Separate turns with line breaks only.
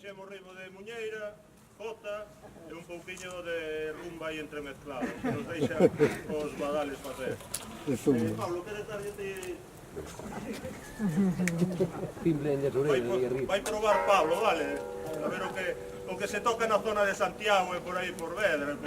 fixemos ritmo de muñeira, jota e un pouquiño de rumba aí entremezclado, que nos deixa os badales facer. Pablo, que detalle ti? Vai probar Pablo, vale? A ver o que se toca na zona de Santiago e por aí por Vedra.